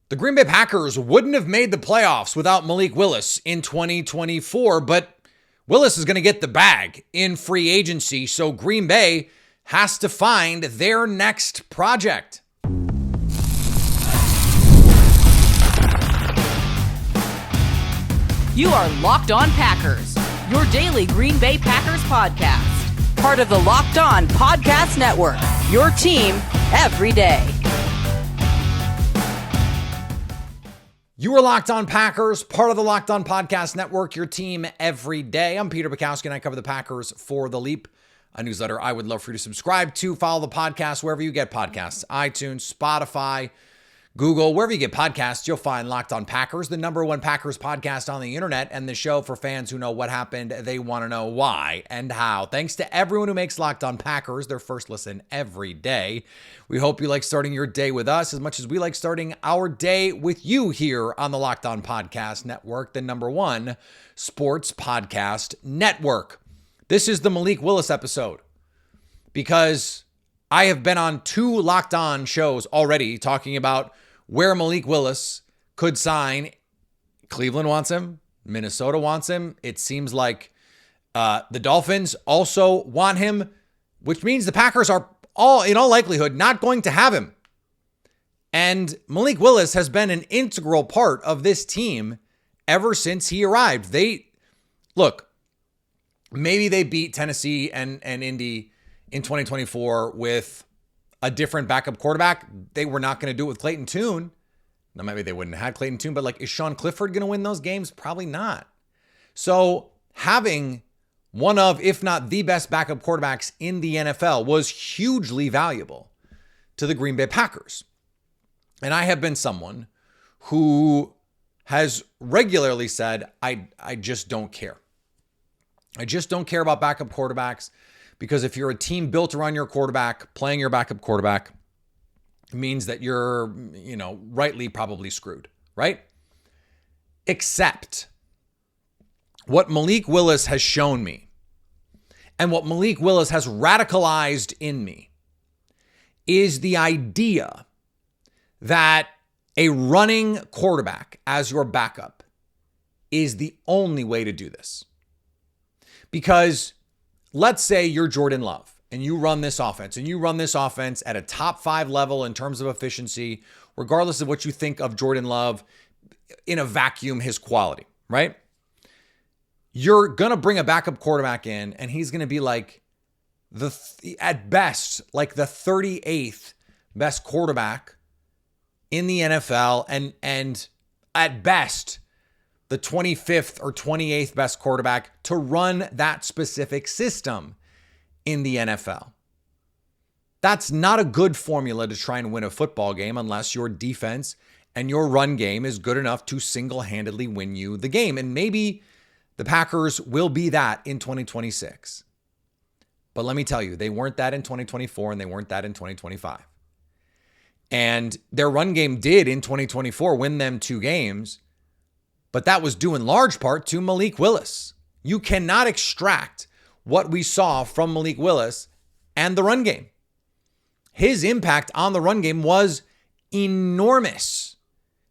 The Green Bay Packers wouldn't have made the playoffs without Malik Willis in 2024, but Willis is going to get the bag in free agency, so Green Bay has to find their next project. You are Locked On Packers, your daily Green Bay Packers podcast. Part of the Locked On Podcast Network, your team every day. You are Locked On Packers, part of the Locked On Podcast Network, your team every day. I'm Peter Bukowski, and I cover the Packers for The Leap, a newsletter I would love for you to subscribe to. Follow the podcast wherever you get podcasts, iTunes, Spotify, Google, wherever you get podcasts, you'll find Locked On Packers, the number one Packers podcast on the internet, and the show for fans who know what happened. They want to know why and how. Thanks to everyone who makes Locked On Packers their first listen every day. We hope you like starting your day with us as much as we like starting our day with you here on the Locked On Podcast Network, the number one sports podcast network. This is the Malik Willis episode because I have been on 2 Locked On shows already talking about where Malik Willis could sign. Cleveland wants him. Minnesota wants him. It seems like the Dolphins also want him, which means the Packers are in all likelihood not going to have him. And Malik Willis has been an integral part of this team ever since he arrived. Maybe they beat Tennessee and Indy in 2024 with a different backup quarterback. They were not going to do it with Clayton Tune. Now, maybe they wouldn't have had Clayton Tune, but is Sean Clifford going to win those games? Probably not. So having one of, if not the best backup quarterbacks in the NFL was hugely valuable to the Green Bay Packers. And I have been someone who has regularly said, I just don't care. I just don't care about backup quarterbacks. Because if you're a team built around your quarterback, playing your backup quarterback means that you're, rightly probably screwed, right? Except what Malik Willis has shown me and what Malik Willis has radicalized in me is the idea that a running quarterback as your backup is the only way to do this. Because let's say you're Jordan Love and you run this offense at a top 5 level in terms of efficiency, regardless of what you think of Jordan Love in a vacuum, his quality, right? You're going to bring a backup quarterback in and he's going to be like at best, like the 38th best quarterback in the NFL and at best, the 25th or 28th best quarterback to run that specific system in the NFL. That's not a good formula to try and win a football game unless your defense and your run game is good enough to single-handedly win you the game. And maybe the Packers will be that in 2026. But let me tell you, they weren't that in 2024 and they weren't that in 2025. And their run game did in 2024 win them 2 games. But that was due in large part to Malik Willis. You cannot extract what we saw from Malik Willis and the run game. His impact on the run game was enormous.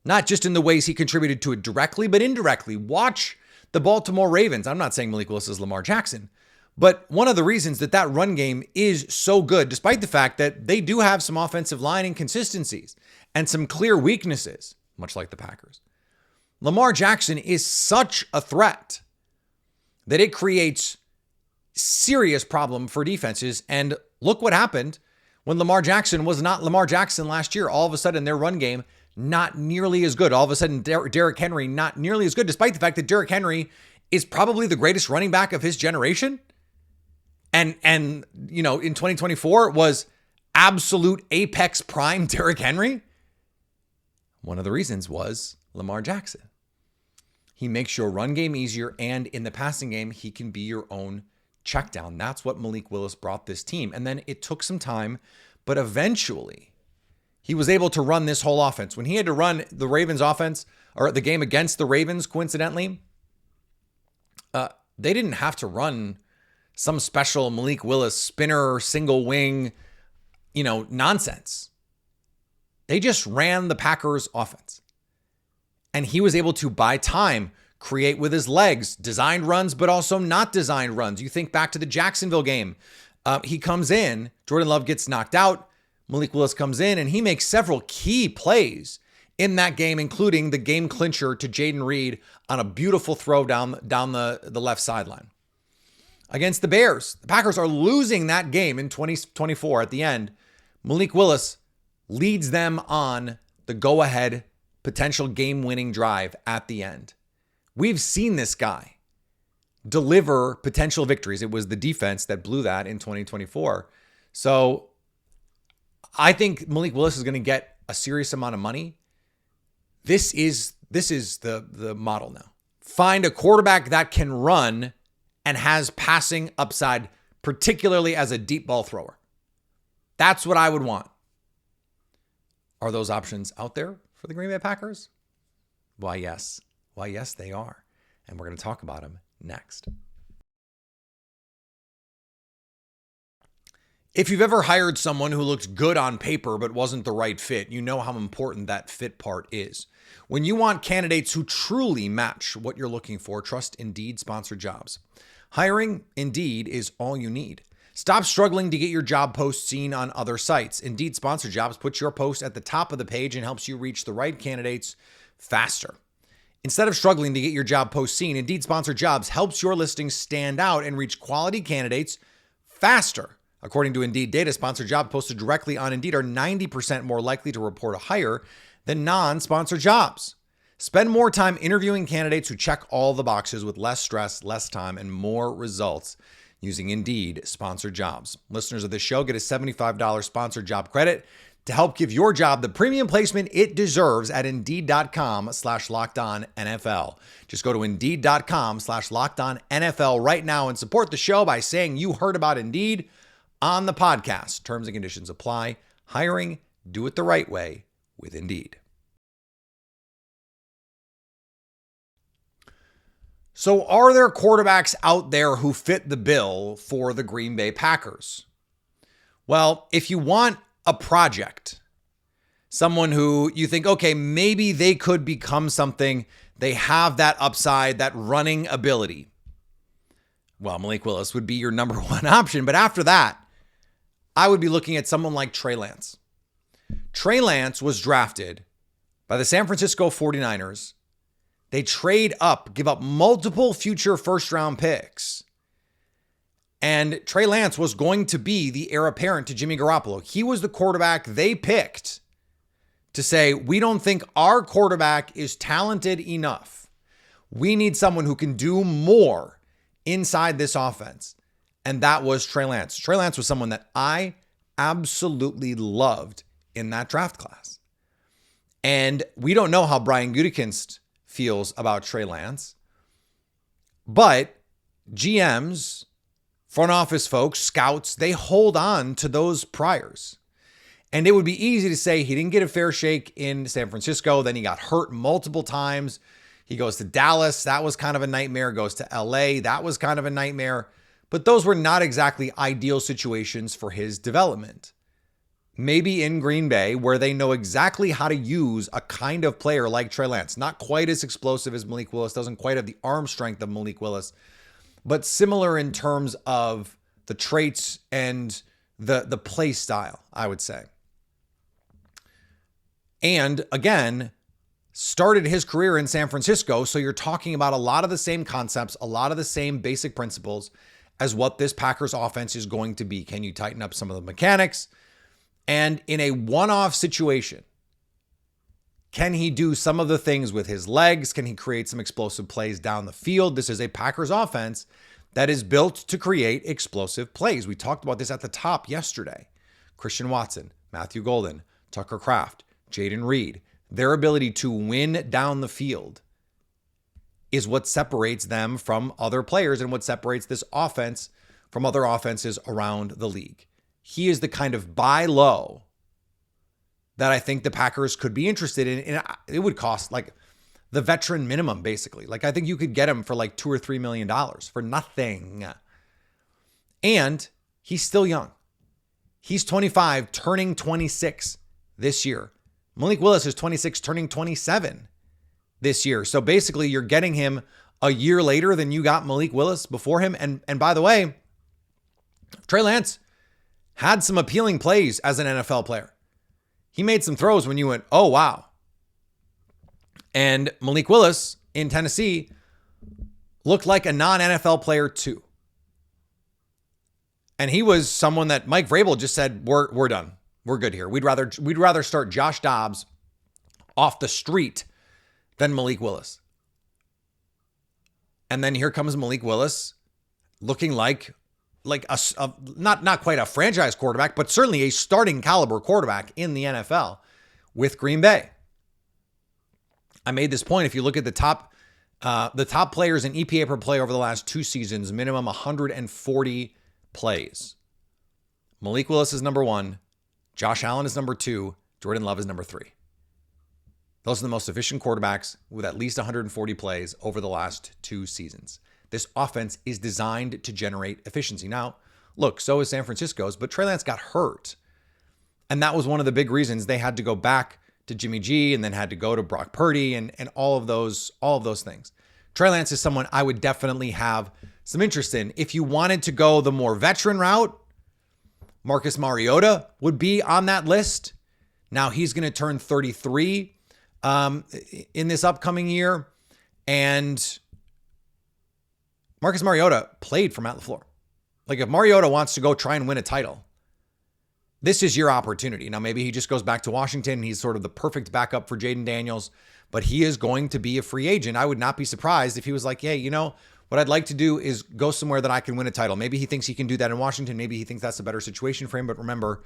Not just in the ways he contributed to it directly, but indirectly. Watch the Baltimore Ravens. I'm not saying Malik Willis is Lamar Jackson, but one of the reasons that run game is so good, despite the fact that they do have some offensive line inconsistencies and some clear weaknesses, much like the Packers. Lamar Jackson is such a threat that it creates serious problem for defenses. And look what happened when Lamar Jackson was not Lamar Jackson last year. All of a sudden, their run game, not nearly as good. All of a sudden, Derrick Henry, not nearly as good, despite the fact that Derrick Henry is probably the greatest running back of his generation. And in 2024 was absolute apex prime Derrick Henry. One of the reasons was Lamar Jackson. He makes your run game easier, and in the passing game, he can be your own check down. That's what Malik Willis brought this team. And then it took some time, but eventually he was able to run this whole offense. When he had to run the Ravens offense, or the game against the Ravens, coincidentally, they didn't have to run some special Malik Willis spinner, single wing, nonsense. They just ran the Packers offense. And he was able to buy time, create with his legs, designed runs, but also not designed runs. You think back to the Jacksonville game. He comes in, Jordan Love gets knocked out, Malik Willis comes in, and he makes several key plays in that game, including the game clincher to Jaden Reed on a beautiful throw down the left sideline. Against the Bears, the Packers are losing that game in 2024 at the end. Malik Willis leads them on the go-ahead potential game-winning drive at the end. We've seen this guy deliver potential victories. It was the defense that blew that in 2024. So I think Malik Willis is going to get a serious amount of money. This is the model now. Find a quarterback that can run and has passing upside, particularly as a deep ball thrower. That's what I would want. Are those options out there for the Green Bay Packers? Why, yes. Why, yes, they are. And we're going to talk about them next. If you've ever hired someone who looked good on paper but wasn't the right fit, you know how important that fit part is. When you want candidates who truly match what you're looking for, trust Indeed sponsored jobs. Hiring Indeed is all you need. Stop struggling to get your job post seen on other sites. Indeed sponsored jobs puts your post at the top of the page and helps you reach the right candidates faster. Instead of struggling to get your job post seen, Indeed sponsored jobs helps your listings stand out and reach quality candidates faster. According to Indeed data, sponsored jobs posted directly on Indeed are 90% more likely to report a hire than non-sponsored jobs. Spend more time interviewing candidates who check all the boxes with less stress, less time, and more results using Indeed sponsored jobs. Listeners of this show get a $75 sponsored job credit to help give your job the premium placement it deserves at Indeed.com/LockedOnNFL. Just go to Indeed.com/LockedOnNFL right now and support the show by saying you heard about Indeed on the podcast. Terms and conditions apply. Hiring, do it the right way with Indeed. So are there quarterbacks out there who fit the bill for the Green Bay Packers? Well, if you want a project, someone who you think, okay, maybe they could become something, they have that upside, that running ability, well, Malik Willis would be your number one option. But after that, I would be looking at someone like Trey Lance. Trey Lance was drafted by the San Francisco 49ers. They trade up, give up multiple future first-round picks. And Trey Lance was going to be the heir apparent to Jimmy Garoppolo. He was the quarterback they picked to say, we don't think our quarterback is talented enough. We need someone who can do more inside this offense. And that was Trey Lance. Trey Lance was someone that I absolutely loved in that draft class. And we don't know how Brian Gutekunst feels about Trey Lance, but GMs, front office folks, scouts, they hold on to those priors. And it would be easy to say he didn't get a fair shake in San Francisco. Then he got hurt multiple times. He goes to Dallas. That was kind of a nightmare. Goes to LA. That was kind of a nightmare. But those were not exactly ideal situations for his development. Maybe in Green Bay, where they know exactly how to use a kind of player like Trey Lance. Not quite as explosive as Malik Willis, doesn't quite have the arm strength of Malik Willis, but similar in terms of the traits and the play style, I would say. And again, started his career in San Francisco, so you're talking about a lot of the same concepts, a lot of the same basic principles as what this Packers offense is going to be. Can you tighten up some of the mechanics? And in a one-off situation, can he do some of the things with his legs? Can he create some explosive plays down the field? This is a Packers offense that is built to create explosive plays. We talked about this at the top yesterday. Christian Watson, Matthew Golden, Tucker Kraft, Jaden Reed, their ability to win down the field is what separates them from other players and what separates this offense from other offenses around the league. He is the kind of buy low that I think the Packers could be interested in. And it would cost like the veteran minimum, basically. Like I think you could get him for like $2 or $3 million for nothing. And he's still young. He's 25, turning 26 this year. Malik Willis is 26, turning 27 this year. So basically, you're getting him a year later than you got Malik Willis before him. And by the way, Trey Lance had some appealing plays as an NFL player. He made some throws when you went, oh, wow. And Malik Willis in Tennessee looked like a non-NFL player too. And he was someone that Mike Vrabel just said, we're done. We're good here. We'd rather start Josh Dobbs off the street than Malik Willis. And then here comes Malik Willis looking like a not quite a franchise quarterback, but certainly a starting caliber quarterback in the NFL with Green Bay. I made this point. If you look at the top players in EPA per play over the last 2 seasons, minimum 140 plays. Malik Willis is number 1. Josh Allen is number 2. Jordan Love is number 3. Those are the most efficient quarterbacks with at least 140 plays over the last 2 seasons. This offense is designed to generate efficiency. Now, look, so is San Francisco's, but Trey Lance got hurt. And that was one of the big reasons they had to go back to Jimmy G and then had to go to Brock Purdy and all of those things. Trey Lance is someone I would definitely have some interest in. If you wanted to go the more veteran route, Marcus Mariota would be on that list. Now he's going to turn 33 in this upcoming year. And Marcus Mariota played for Matt LaFleur. Like if Mariota wants to go try and win a title, this is your opportunity. Now, maybe he just goes back to Washington. He's sort of the perfect backup for Jaden Daniels, but he is going to be a free agent. I would not be surprised if he was like, hey, you know, what I'd like to do is go somewhere that I can win a title. Maybe he thinks he can do that in Washington. Maybe he thinks that's a better situation for him. But remember,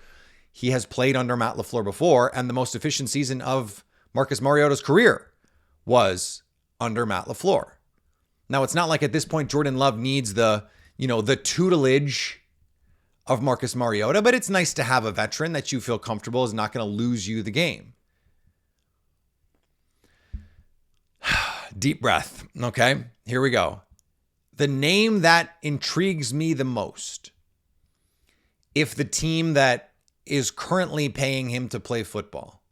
he has played under Matt LaFleur before, and the most efficient season of Marcus Mariota's career was under Matt LaFleur. Now, it's not like at this point Jordan Love needs the tutelage of Marcus Mariota, but it's nice to have a veteran that you feel comfortable is not going to lose you the game. Deep breath. Okay, here we go. The name that intrigues me the most, if the team that is currently paying him to play football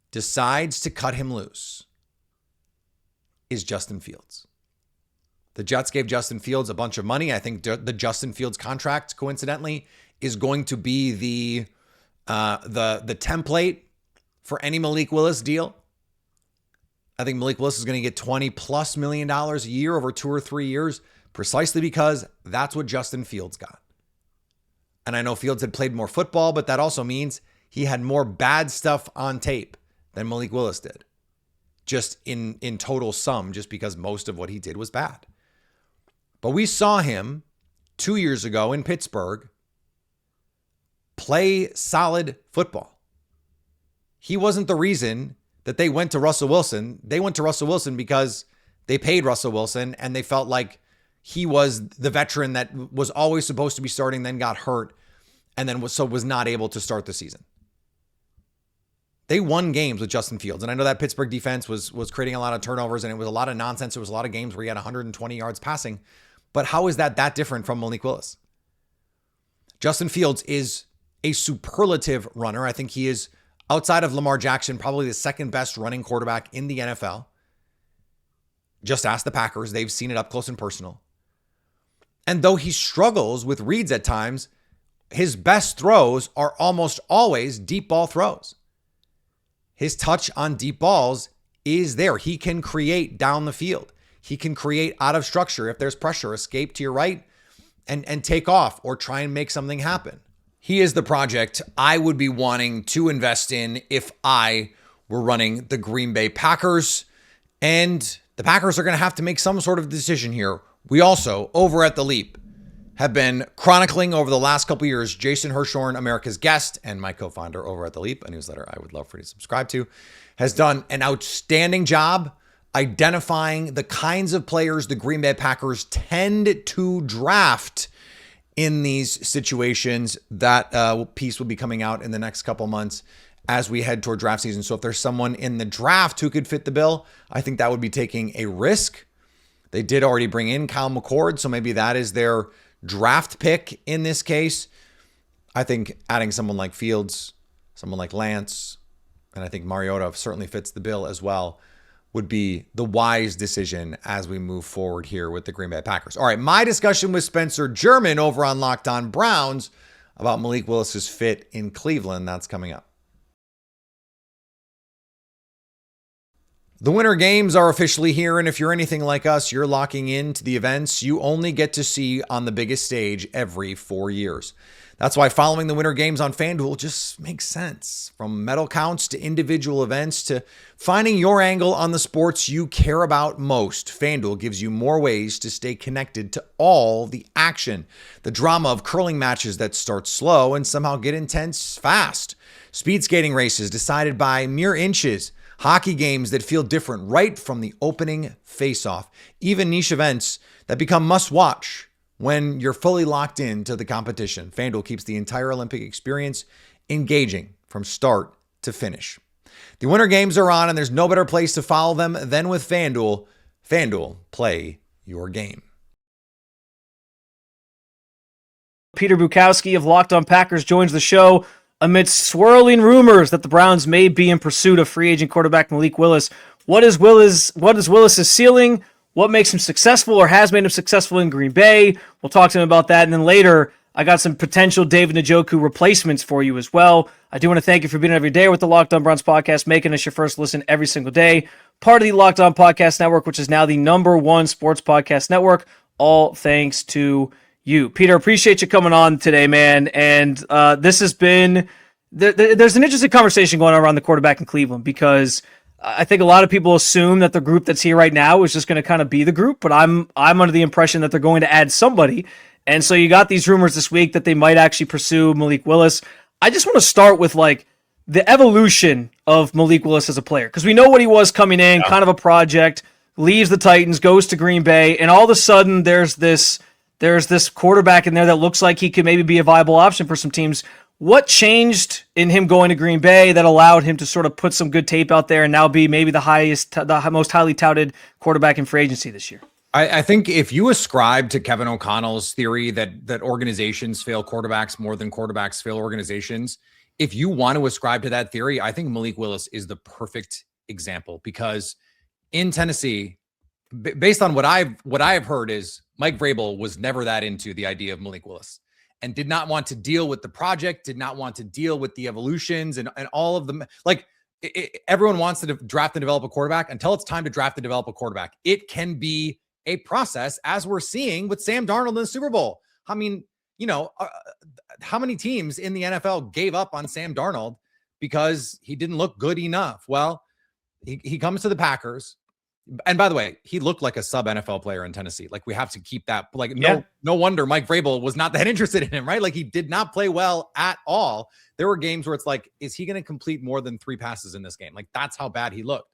decides to cut him loose, is Justin Fields. The Jets gave Justin Fields a bunch of money. I think the Justin Fields contract, coincidentally, is going to be the template for any Malik Willis deal. I think Malik Willis is going to get $20+ million a year over 2 or 3 years, precisely because that's what Justin Fields got. And I know Fields had played more football, but that also means he had more bad stuff on tape than Malik Willis did. Just in total sum, just because most of what he did was bad. But we saw him 2 years ago in Pittsburgh play solid football. He wasn't the reason that they went to Russell Wilson. They went to Russell Wilson because they paid Russell Wilson and they felt like he was the veteran that was always supposed to be starting, then got hurt, and then was not able to start the season. They won games with Justin Fields. And I know that Pittsburgh defense was creating a lot of turnovers and it was a lot of nonsense. It was a lot of games where he had 120 yards passing. But how is that different from Malik Willis? Justin Fields is a superlative runner. I think he is, outside of Lamar Jackson, probably the second best running quarterback in the NFL. Just ask the Packers. They've seen it up close and personal. And though he struggles with reads at times, his best throws are almost always deep ball throws. His touch on deep balls is there. He can create down the field. He can create out of structure. If there's pressure, escape to your right and take off or try and make something happen. He is the project I would be wanting to invest in if I were running the Green Bay Packers. And the Packers are going to have to make some sort of decision here. We also, over at The Leap, have been chronicling over the last couple years. Jason Hirschhorn, America's Guest, and my co-founder over at The Leap, a newsletter I would love for you to subscribe to, has done an outstanding job identifying the kinds of players the Green Bay Packers tend to draft in these situations. That piece will be coming out in the next couple months as we head toward draft season. So if there's someone in the draft who could fit the bill, I think that would be taking a risk. They did already bring in Kyle McCord, so maybe that is their draft pick in this case. I think adding someone like Fields, someone like Lance, and I think Mariota certainly fits the bill as well. would be the wise decision as we move forward here with the Green Bay Packers. All right, my discussion with Spencer German over on Locked On Browns about Malik Willis's fit in Cleveland. That's coming up. The Winter Games are officially here, and if you're anything like us, you're locking into the events you only get to see on the biggest stage every 4 years. That's why following the Winter Games on FanDuel just makes sense. From medal counts to individual events to finding your angle on the sports you care about most, FanDuel gives you more ways to stay connected to all the action. The drama of curling matches that start slow and somehow get intense fast. Speed skating races decided by mere inches. Hockey games that feel different right from the opening face-off. Even niche events that become must-watch when you're fully locked into the competition. FanDuel keeps the entire Olympic experience engaging from start to finish. The Winter Games are on, and there's no better place to follow them than with FanDuel. FanDuel, play your game. Peter Bukowski of Locked On Packers joins the show amidst swirling rumors that the Browns may be in pursuit of free agent quarterback Malik Willis. What is Willis's ceiling? What makes him successful or has made him successful in Green Bay? We'll talk to him about that. And then later, I got some potential David Njoku replacements for you as well. I do want to thank you for being every day with the Locked On Browns podcast, making us your first listen every single day. Part of the Locked On Podcast Network, which is now the #1 sports podcast network. All thanks to you. Peter, appreciate you coming on today, man. And this has been, there's an interesting conversation going on around the quarterback in Cleveland, because I think a lot of people assume that the group that's here right now is just going to kind of be the group, but I'm under the impression that they're going to add somebody. And so you got these rumors this week that they might actually pursue Malik Willis. I just want to start with like the evolution of Malik Willis as a player, because we know what he was coming in, kind of a project, leaves the Titans, goes to Green Bay, and all of a sudden there's this quarterback in there that looks like he could maybe be a viable option for some teams. What changed in him going to Green Bay that allowed him to sort of put some good tape out there and now be maybe the most highly touted quarterback in free agency this year? I think if you ascribe to Kevin O'Connell's theory that organizations fail quarterbacks more than quarterbacks fail organizations, if you want to ascribe to that theory, I think Malik Willis is the perfect example, because in Tennessee, based on what I've heard, is Mike Vrabel was never that into the idea of Malik Willis and did not want to deal with the project, did not want to deal with the evolutions and all of them. Like everyone wants to draft and develop a quarterback until it's time to draft and develop a quarterback. It can be a process, as we're seeing with Sam Darnold in the Super Bowl. I mean, how many teams in the NFL gave up on Sam Darnold because he didn't look good enough? Well, he comes to the Packers. And by the way, he looked like a sub NFL player in Tennessee. Like, we have to keep that. Like, no wonder Mike Vrabel was not that interested in him, right? Like, he did not play well at all. There were games where it's like, is he going to complete more than 3 passes in this game? Like, that's how bad he looked.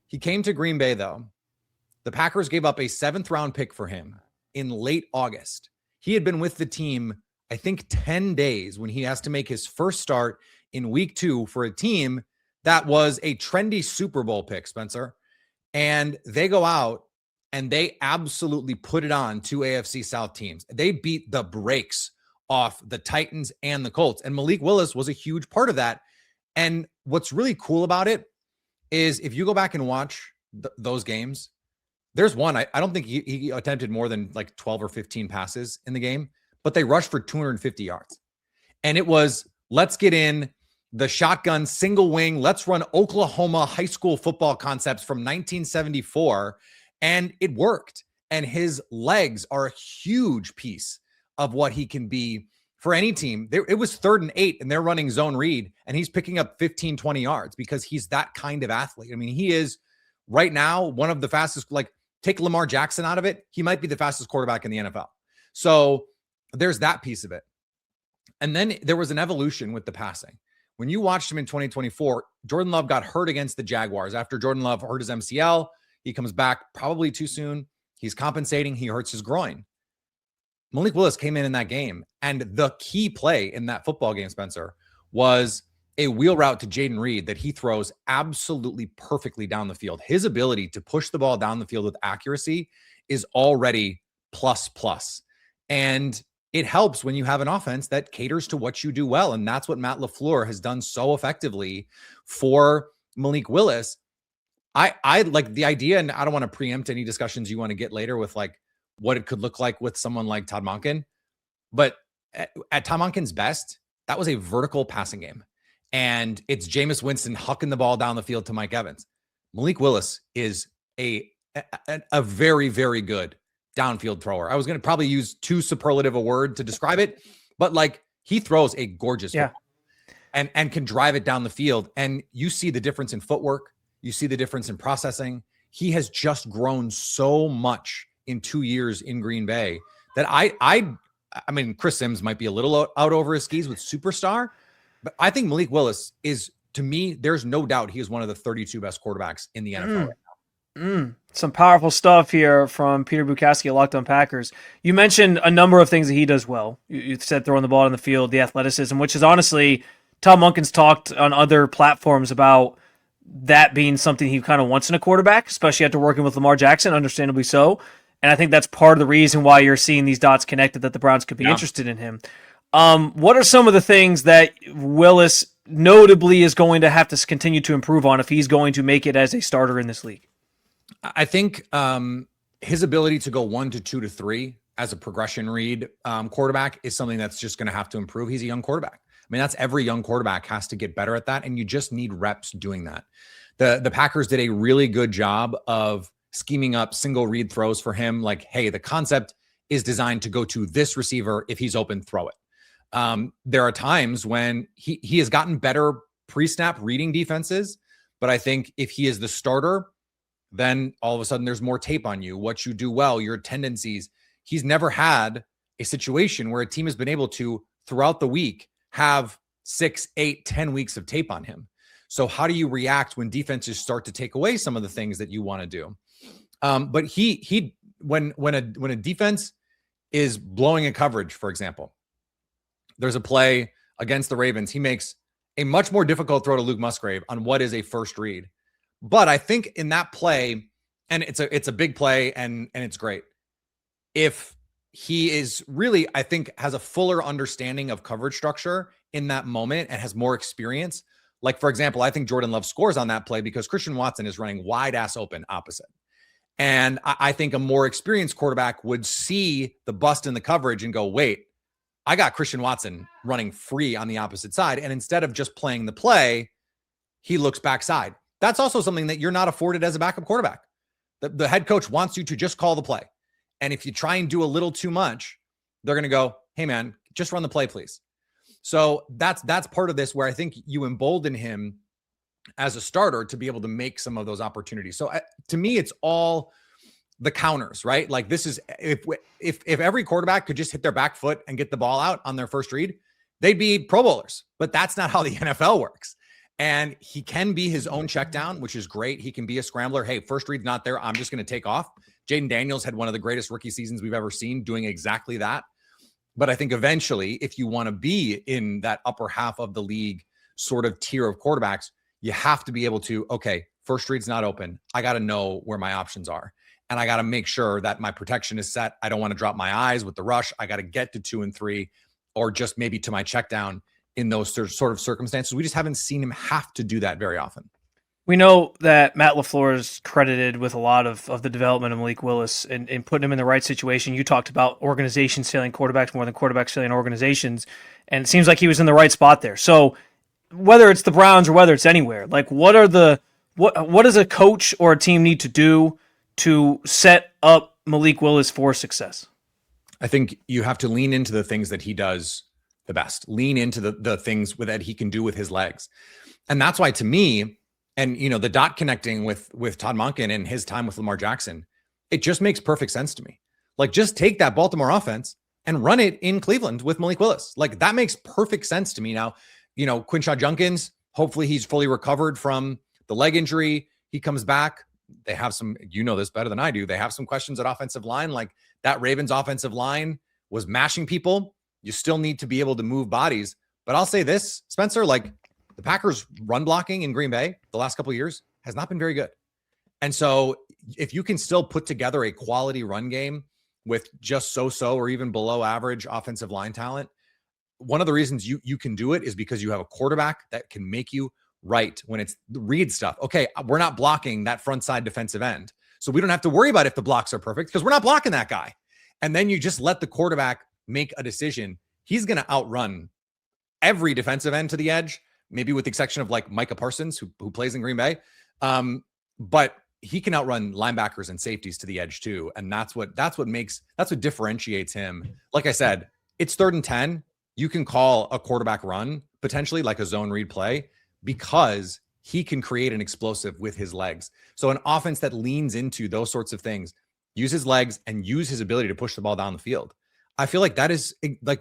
He came to Green Bay, though. The Packers gave up a 7th round pick for him in late August. He had been with the team, I think, 10 days when he has to make his first start in week 2 for a team that was a trendy Super Bowl pick, Spencer. And they go out and they absolutely put it on 2 AFC South teams. They beat the brakes off the Titans and the Colts. And Malik Willis was a huge part of that. And what's really cool about it is if you go back and watch those games, there's one, I don't think he attempted more than like 12 or 15 passes in the game, but they rushed for 250 yards. And it was, let's get in the shotgun single wing, let's run Oklahoma high school football concepts from 1974. And it worked. And his legs are a huge piece of what he can be for any team. It was 3rd and 8 and they're running zone read and he's picking up 15, 20 yards because he's that kind of athlete. I mean, he is right now one of the fastest, like, take Lamar Jackson out of it, he might be the fastest quarterback in the NFL. So there's that piece of it. And then there was an evolution with the passing. When you watched him in 2024, Jordan Love got hurt against the Jaguars. After Jordan Love hurt his MCL, he comes back probably too soon. He's compensating. He hurts his groin. Malik Willis came in that game, and the key play in that football game, Spencer, was a wheel route to Jaden Reed that he throws absolutely perfectly down the field. His ability to push the ball down the field with accuracy is already plus. And it helps when you have an offense that caters to what you do well. And that's what Matt LaFleur has done so effectively for Malik Willis. I like the idea, and I don't want to preempt any discussions you want to get later with like what it could look like with someone like Todd Monken. But at Todd Monken's best, that was a vertical passing game. And it's Jameis Winston hucking the ball down the field to Mike Evans. Malik Willis is a very, very good downfield thrower. I was going to probably use too superlative a word to describe it, but like he throws a gorgeous football and can drive it down the field. And you see the difference in footwork. You see the difference in processing. He has just grown so much in 2 years in Green Bay that I mean, Chris Sims might be a little out over his skis with superstar, but I think Malik Willis is, to me, there's no doubt he is one of the 32 best quarterbacks in the NFL right now. Some powerful stuff here from Peter Bukowski at Locked On Packers. You mentioned a number of things that he does well. You said throwing the ball in the field, the athleticism, which is honestly, Tom Monken's talked on other platforms about that being something he kind of wants in a quarterback, especially after working with Lamar Jackson, understandably so. And I think that's part of the reason why you're seeing these dots connected, that the Browns could be interested in him. What are some of the things that Willis notably is going to have to continue to improve on if he's going to make it as a starter in this league? I think his ability to go 1 to 2 to 3 as a progression read quarterback is something that's just going to have to improve. He's a young quarterback. I mean, that's every young quarterback has to get better at that, and you just need reps doing that. The Packers did a really good job of scheming up single read throws for him. Like, hey, the concept is designed to go to this receiver. If he's open, throw it. There are times when he has gotten better pre-snap reading defenses, but I think if he is the starter, then all of a sudden there's more tape on you, what you do well, your tendencies. He's never had a situation where a team has been able to, throughout the week, have 6, 8, 10 weeks of tape on him. So how do you react when defenses start to take away some of the things that you want to do? But when a defense is blowing a coverage, for example, there's a play against the Ravens. He makes a much more difficult throw to Luke Musgrave on what is a first read. But I think in that play, and it's a big play and it's great. If he is really, I think, has a fuller understanding of coverage structure in that moment and has more experience. Like, for example, I think Jordan Love scores on that play because Christian Watson is running wide ass open opposite. And I think a more experienced quarterback would see the bust in the coverage and go, wait, I got Christian Watson running free on the opposite side. And instead of just playing the play, he looks backside. That's also something that you're not afforded as a backup quarterback. The head coach wants you to just call the play. And if you try and do a little too much, they're going to go, hey man, just run the play, please. So that's part of this where I think you embolden him as a starter to be able to make some of those opportunities. So to me, it's all the counters, right? Like this is, if every quarterback could just hit their back foot and get the ball out on their first read, they'd be Pro Bowlers, but that's not how the NFL works. And he can be his own check down, which is great. He can be a scrambler. Hey, first read's not there, I'm just going to take off. Jaden Daniels had one of the greatest rookie seasons we've ever seen doing exactly that. But I think eventually, if you want to be in that upper half of the league sort of tier of quarterbacks, you have to be able to, okay, first read's not open. I got to know where my options are. And I got to make sure that my protection is set. I don't want to drop my eyes with the rush. I got to get to 2 and 3, or just maybe to my check down in those sort of circumstances. We just haven't seen him have to do that very often. We know that Matt LaFleur is credited with a lot of the development of Malik Willis and putting him in the right situation. You talked about organizations failing quarterbacks more than quarterbacks failing organizations, and it seems like he was in the right spot there. So whether it's the Browns or whether it's anywhere, like what does a coach or a team need to do to set up Malik Willis for success? I think you have to lean into the things that he does the best. Lean into the things that he can do with his legs. And that's why, to me, and the dot connecting with Todd Monken and his time with Lamar Jackson, it just makes perfect sense to me. Like, just take that Baltimore offense and run it in Cleveland with Malik Willis. Like, that makes perfect sense to me. Now, Quinshon Judkins, hopefully he's fully recovered from the leg injury. He comes back. They have some, this better than I do. They have some questions at offensive line. Like, that Ravens offensive line was mashing people. You still need to be able to move bodies. But I'll say this, Spencer, like, the Packers run blocking in Green Bay the last couple of years has not been very good. And so if you can still put together a quality run game with just so or even below average offensive line talent, one of the reasons you can do it is because you have a quarterback that can make you right when it's the read stuff. Okay, we're not blocking that front side defensive end. So we don't have to worry about if the blocks are perfect because we're not blocking that guy. And then you just let the quarterback make a decision. He's going to outrun every defensive end to the edge, maybe with the exception of like Micah Parsons, who plays in Green Bay. But he can outrun linebackers and safeties to the edge too. And that's what differentiates him. Like I said, it's 3rd and 10. You can call a quarterback run, potentially like a zone read play, because he can create an explosive with his legs. So an offense that leans into those sorts of things, use his legs and use his ability to push the ball down the field. I feel like that is like,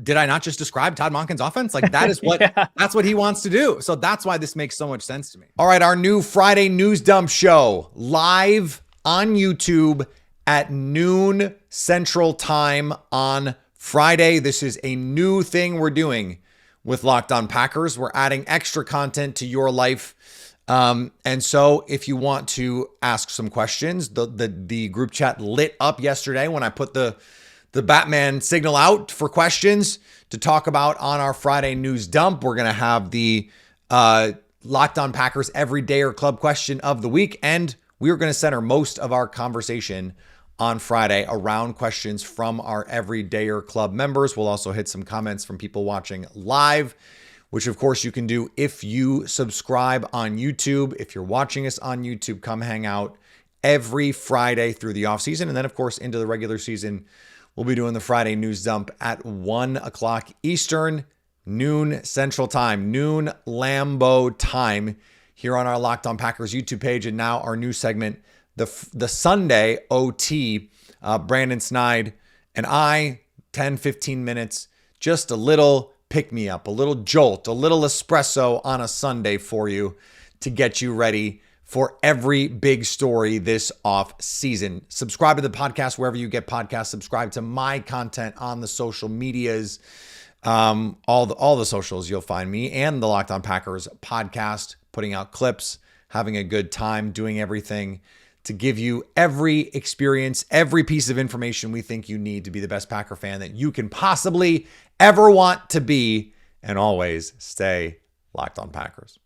did I not just describe Todd Monken's offense? Like that is what, that's what he wants to do. So that's why this makes so much sense to me. All right. Our new Friday News Dump show live on YouTube at noon Central Time on Friday. This is a new thing we're doing with Locked On Packers. We're adding extra content to your life. And so if you want to ask some questions, the group chat lit up yesterday when I put the Batman signal out for questions to talk about on our Friday news dump. We're going to have the Locked On Packers Everydayer Club question of the week. And we are going to center most of our conversation on Friday around questions from our Everydayer Club members. We'll also hit some comments from people watching live, which of course you can do if you subscribe on YouTube. If you're watching us on YouTube, come hang out every Friday through the offseason. And then of course into the regular season, we'll be doing the Friday news dump at 1 o'clock Eastern, noon Central Time, noon Lambeau time here on our Locked On Packers YouTube page. And now our new segment, the Sunday OT, Brandon Snide and I, 10, 15 minutes, just a little pick me up, a little jolt, a little espresso on a Sunday for you to get you ready for every big story this off season. Subscribe to the podcast wherever you get podcasts. Subscribe to my content on the social medias, all the socials. You'll find me and the Locked On Packers podcast, putting out clips, having a good time, doing everything to give you every experience, every piece of information we think you need to be the best Packer fan that you can possibly ever want to be, and always stay Locked On Packers.